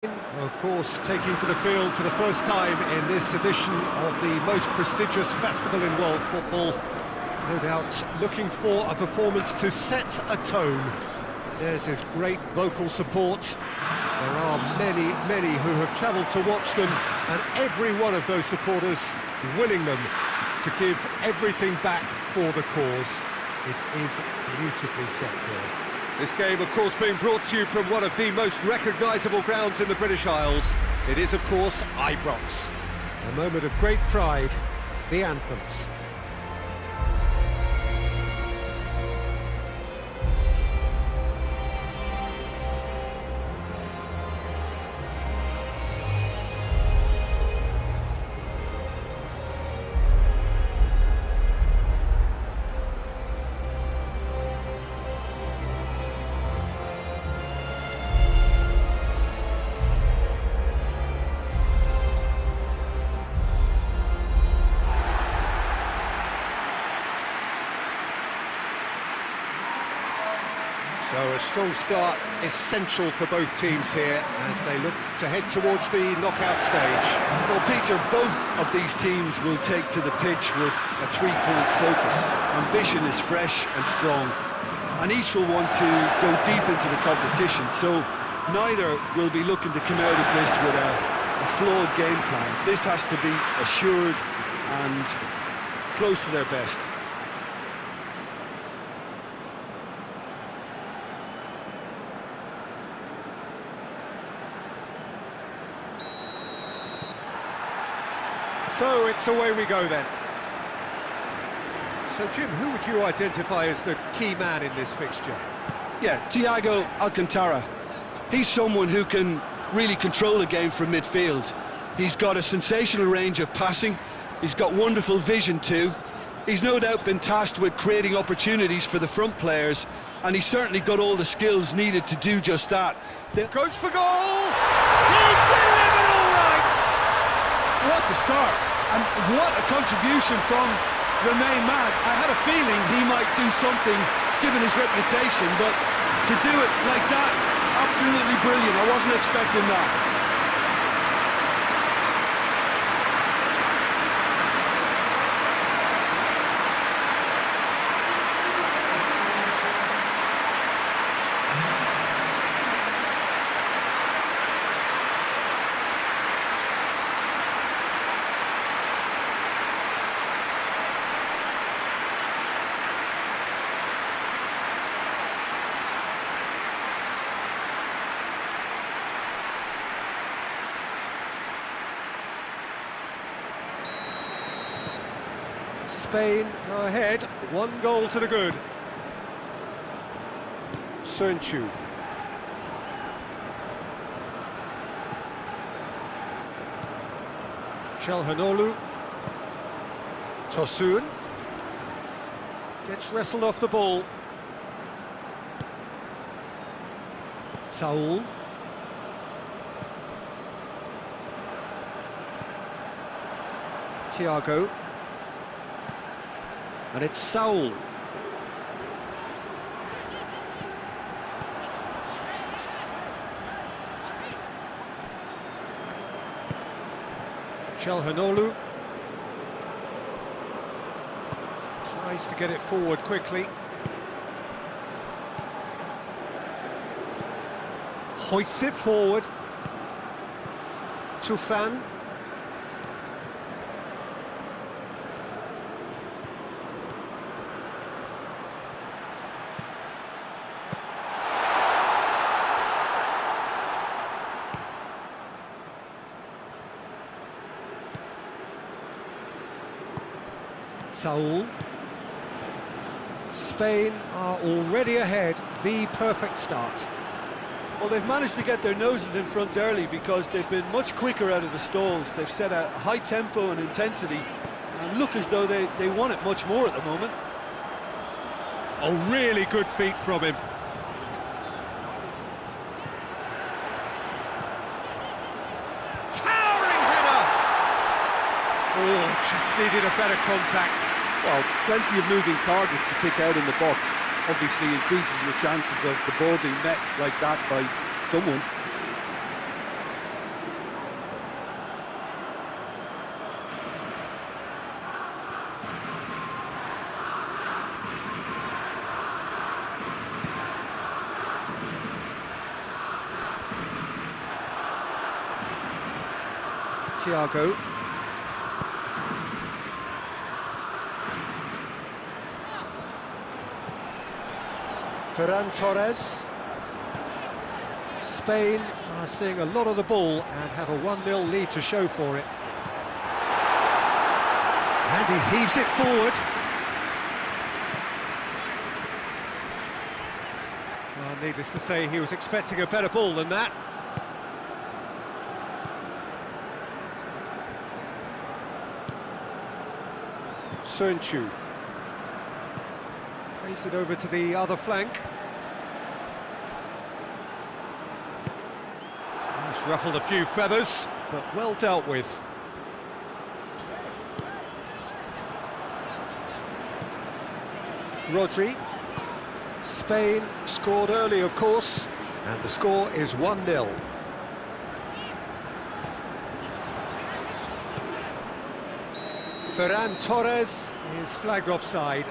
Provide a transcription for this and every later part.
Of course, taking to the field for the first time in this edition of the most prestigious festival in world football. No doubt looking for a performance to set a tone. There's his great vocal support. There are many who have travelled to watch them, and every one of those supporters willing them to give everything back for the cause. It is beautifully set here. This game, of course, being brought to you from one of the most recognisable grounds in the British Isles. It is, of course, Ibrox. A moment of great pride, the anthems. So a strong start, essential for both teams here as they look to head towards the knockout stage. Well, Peter, both of these teams will take to the pitch with a three-point focus. Ambition is fresh and strong, and each will want to go deep into the competition, so neither will be looking to come out of this with a flawed game plan. This has to be assured and close to their best. So it's away we go then. So Jim, who would you identify as the key man in this fixture? Yeah, Thiago Alcantara. He's someone who can really control a game from midfield. He's got a sensational range of passing. He's got wonderful vision too. He's no doubt been tasked with creating opportunities for the front players, and he's certainly got all the skills needed to do just that. Goes for goal! He's delivered all right! What a start, and what a contribution from the main man. I had a feeling he might do something given his reputation, but to do it like that, absolutely brilliant. I wasn't expecting that. Spain go ahead, 1 goal to the good. Sönchu. Çalhanoğlu. Tosun. Gets wrestled off the ball. Saul. Thiago. And it's Saul. Çalhanoğlu tries to get it forward quickly. Hoists it forward. Tufan. Saul. Spain are already ahead, the perfect start. Well, they've managed to get their noses in front early because they've been much quicker out of the stalls. They've set a high tempo and intensity and look as though they want it much more at the moment. Oh, really good feet from him. Towering header! Oh, just needed a better contact. Well, plenty of moving targets to pick out in the box. Obviously increases your chances of the ball being met like that by someone. Thiago. Ferran Torres. Spain are seeing a lot of the ball and have a 1-0 lead to show for it. And he heaves it forward. Well, needless to say, he was expecting a better ball than that. Sönchu. Plays it over to the other flank. He's ruffled a few feathers, but well dealt with. Rodri. Spain scored early, of course, and the score is 1-0. Ferran Torres is flagged offside.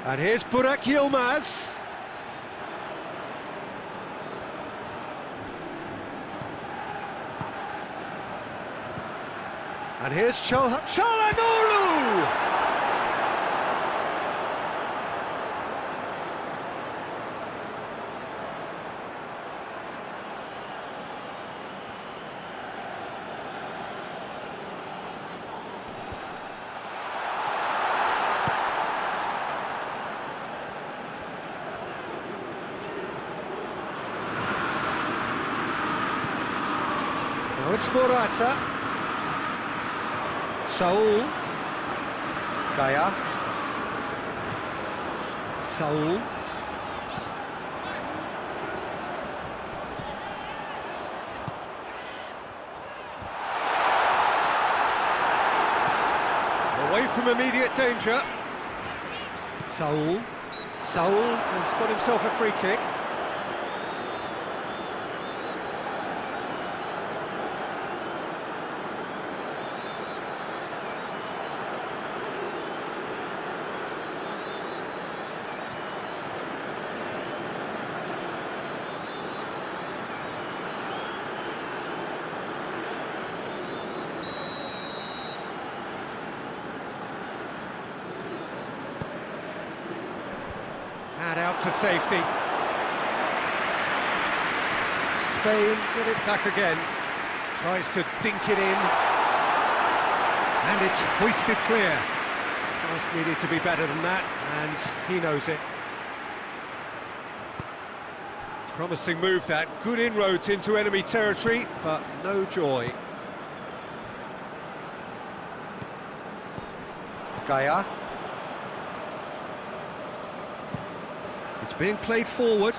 And here's Burak Yilmaz. And here's Çalhanoğlu! Now it's Morata. Saul. Gaya. Saul. Away from immediate danger. Saul. Saul has got himself a free kick. And out to safety. Spain get it back again. Tries to dink it in. And it's hoisted clear. Pass needed to be better than that, and he knows it. Promising move that. Good inroads into enemy territory, but no joy. Gaya. It's being played forward.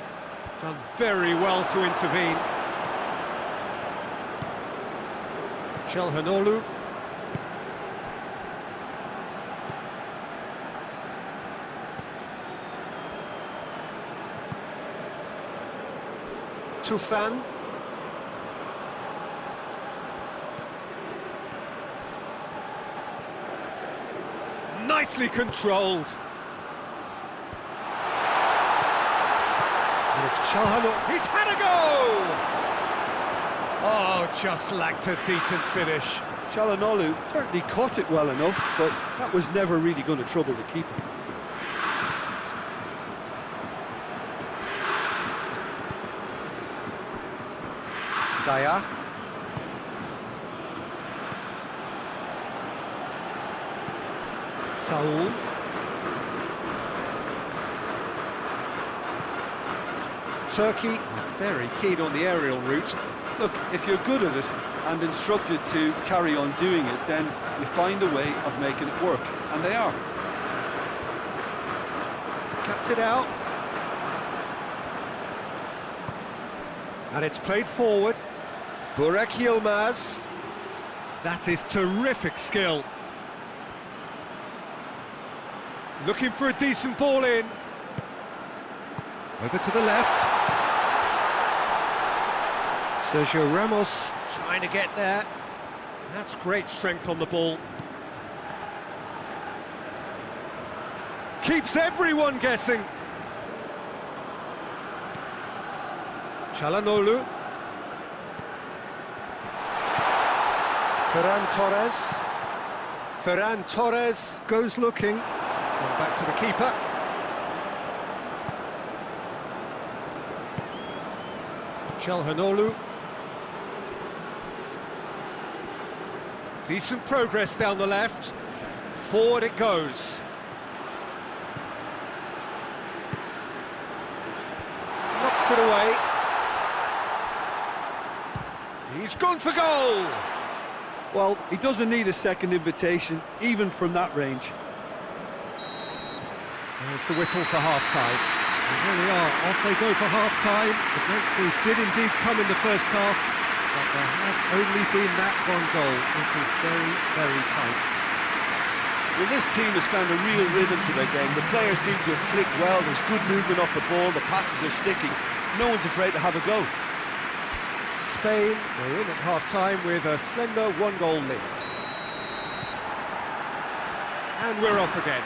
Done very well to intervene. Çalhanoğlu. Tufan. Nicely controlled. And it's Çalhanoğlu. He's had a go! Oh, just lacked a decent finish. Çalhanoğlu certainly caught it well enough, but that was never really going to trouble the keeper. Gaya. Saul. Turkey are very keen on the aerial route. Look, if you're good at it and instructed to carry on doing it, then you find a way of making it work, and they are. Cuts it out. And it's played forward. Burak Yilmaz. That is terrific skill. Looking for a decent ball in. Over to the left. Sergio Ramos trying to get there. That's great strength on the ball. Keeps everyone guessing. Çalhanoğlu. Ferran Torres. Ferran Torres goes looking. Gone back to the keeper. Çalhanoğlu. Decent progress down the left. Forward it goes. Knocks it away. He's gone for goal! Well, he doesn't need a second invitation, even from that range. There's the whistle for half-time. And here we are, off they go for half-time. The breakthrough did indeed come in the first half, but there has only been that one goal. It was very, very tight. Well, this team has found a real rhythm to their game. The players seem to have clicked well, there's good movement off the ball, the passes are sticking. No one's afraid to have a go. Spain are in at half-time with a slender one-goal lead. And we're off again.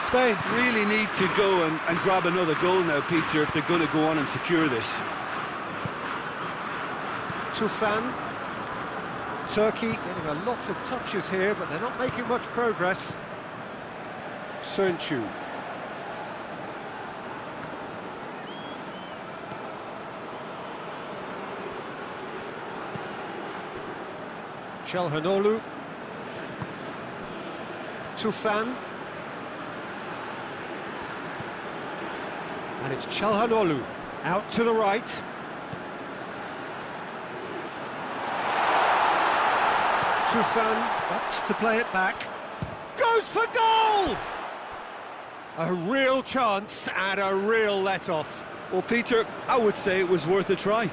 Spain really need to go and grab another goal now, Peter, if they're going to go on and secure this. Tufan. Turkey getting a lot of touches here, but they're not making much progress. Sönçü. Çalhanoğlu. Tufan. And it's Çalhanoğlu out to the right. Tufan opts to play it back. Goes for goal! A real chance and a real let-off. Well, Peter, I would say it was worth a try.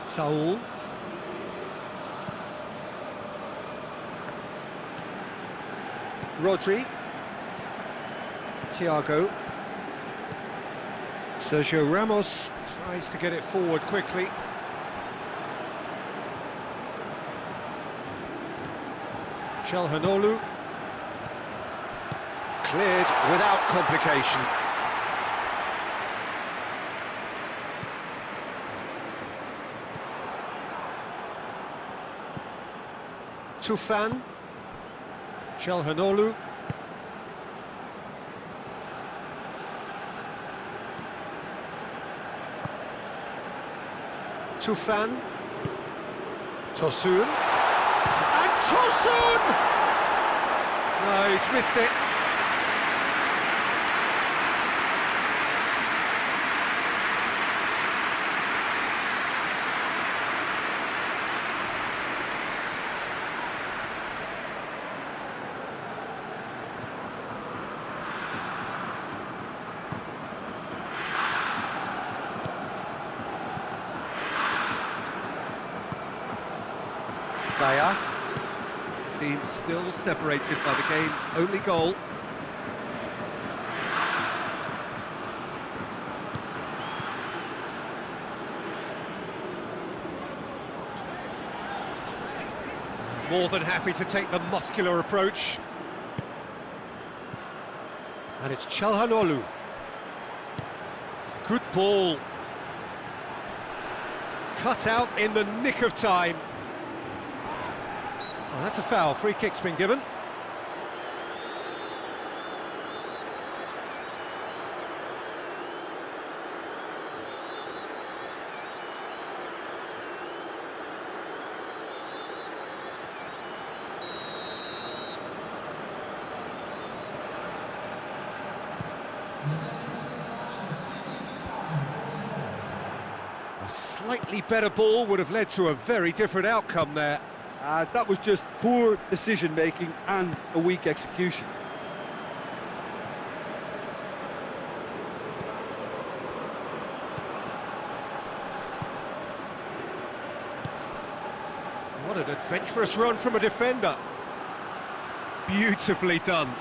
Saul. Rodri. Thiago. Sergio Ramos tries to get it forward quickly. Çalhanoğlu. Cleared without complication. Tufan. Çalhanoğlu. Tufan. Tosun. And Tosun! No, he's missed it. Dyer. Team still separated by the game's only goal. More than happy to take the muscular approach. And it's Çalhanoğlu. Good ball. Cut out in the nick of time. Well, that's a foul. Free kick's been given. A slightly better ball would have led to a very different outcome there. That was just poor decision-making and a weak execution. What an adventurous run from a defender. Beautifully done.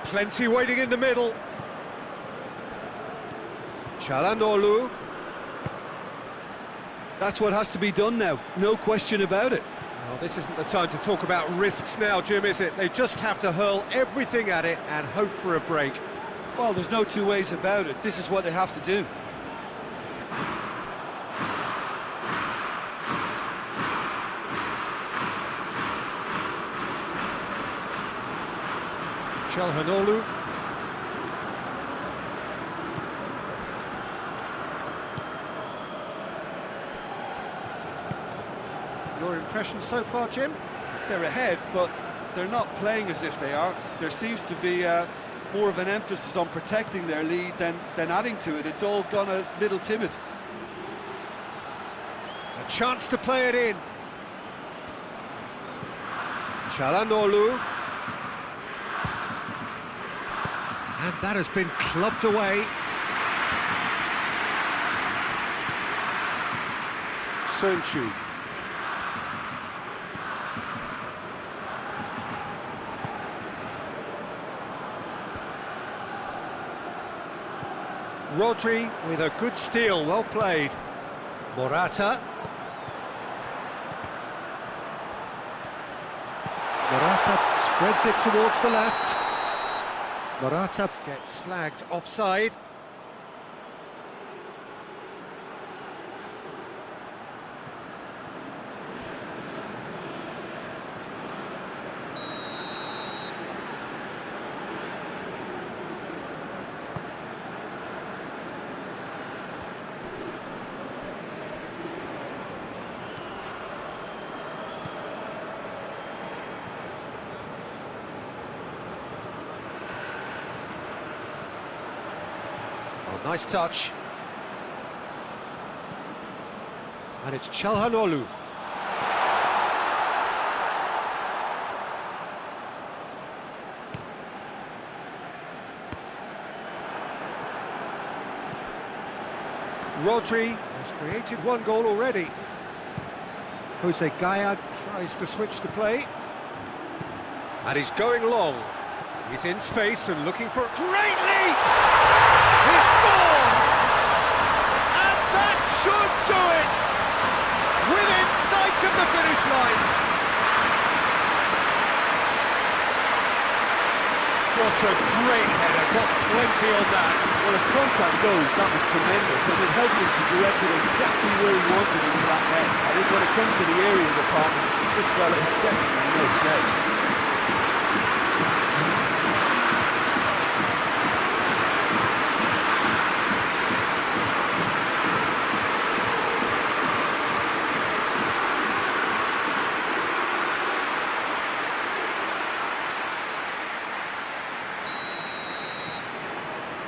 Plenty waiting in the middle. Çalhanoğlu. That's what has to be done now, no question about it. Well, this isn't the time to talk about risks now, Jim, is it? They just have to hurl everything at it and hope for a break. Well, there's no two ways about it. This is what they have to do. Çalhanoğlu. Your impression so far, Jim? They're ahead, but they're not playing as if they are. There seems to be more of an emphasis on protecting their lead than adding to it. It's all gone a little timid. A chance to play it in. Çalhanoğlu. And that has been clubbed away. Sönçü. Rodri with a good steal, well played. Morata. Morata spreads it towards the left. Morata gets flagged offside. Oh, nice touch. And it's Çalhanoğlu. Rodri has created one goal already. Jose Gaya tries to switch the play. And he's going long. He's in space and looking for a great leap! He scored! And that should do it! Within sight of the finish line. What a great header, got plenty on that. Well, as contact goes, that was tremendous, and it helped him to direct it exactly where he wanted into that net. I think when it comes to the area department, this fella is definitely no slouch.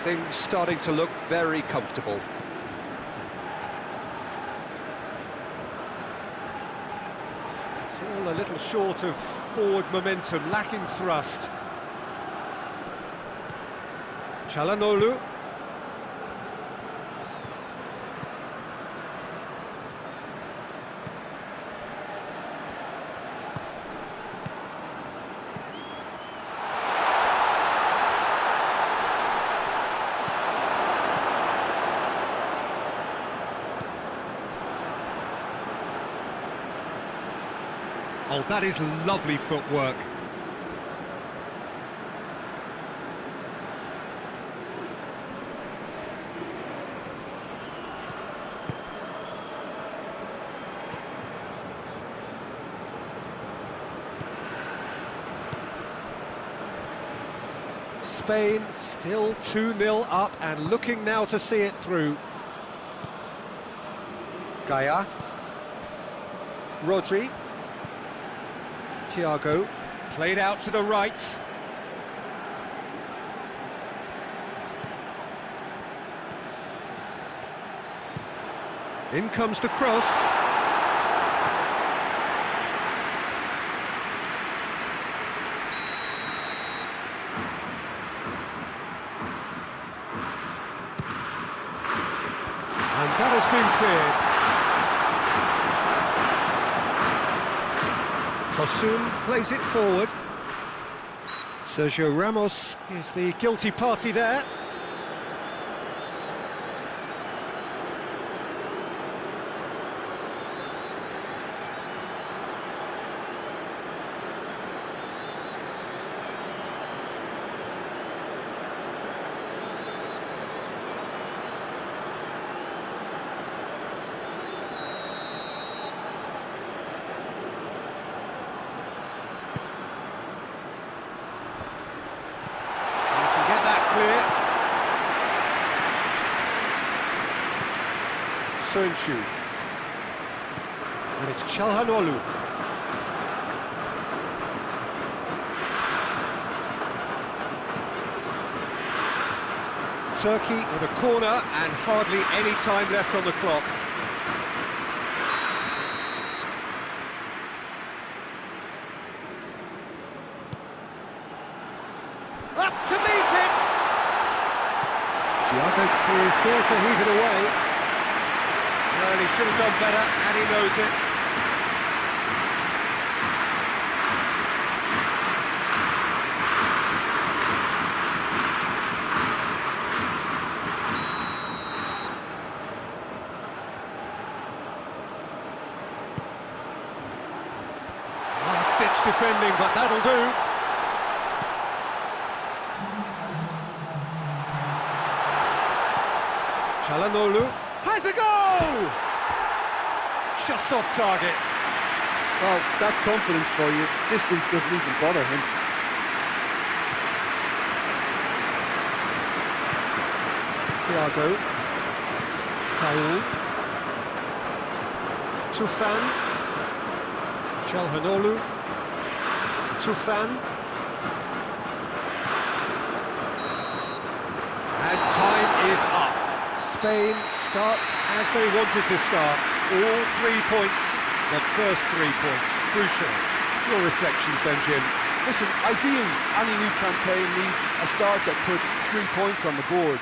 Things starting to look very comfortable. Still a little short of forward momentum, lacking thrust. Çalhanoğlu. Oh, that is lovely footwork. Spain still 2-0 up and looking now to see it through. Gaya. Rodri. Thiago, played out to the right. In comes the cross. And that has been cleared. Tosun plays it forward. Sergio Ramos is the guilty party there. Sönchu. And it's Çalhanoğlu. Turkey with a corner and hardly any time left on the clock. Up to meet it! Thiago is there to heave it away. Well, he should have done better, and he knows it. Last-ditch defending, but that'll do. Çalhanoğlu has a goal! Just off target. Well, that's confidence for you. Distance doesn't even bother him. Thiago. Saul. Tufan. Çalhanoğlu. Tufan. And time is up. Spain starts as they wanted to start. All 3 points, the first 3 points, crucial. Your reflections then, Jim? Listen, ideally, any new campaign needs a start that puts 3 points on the board.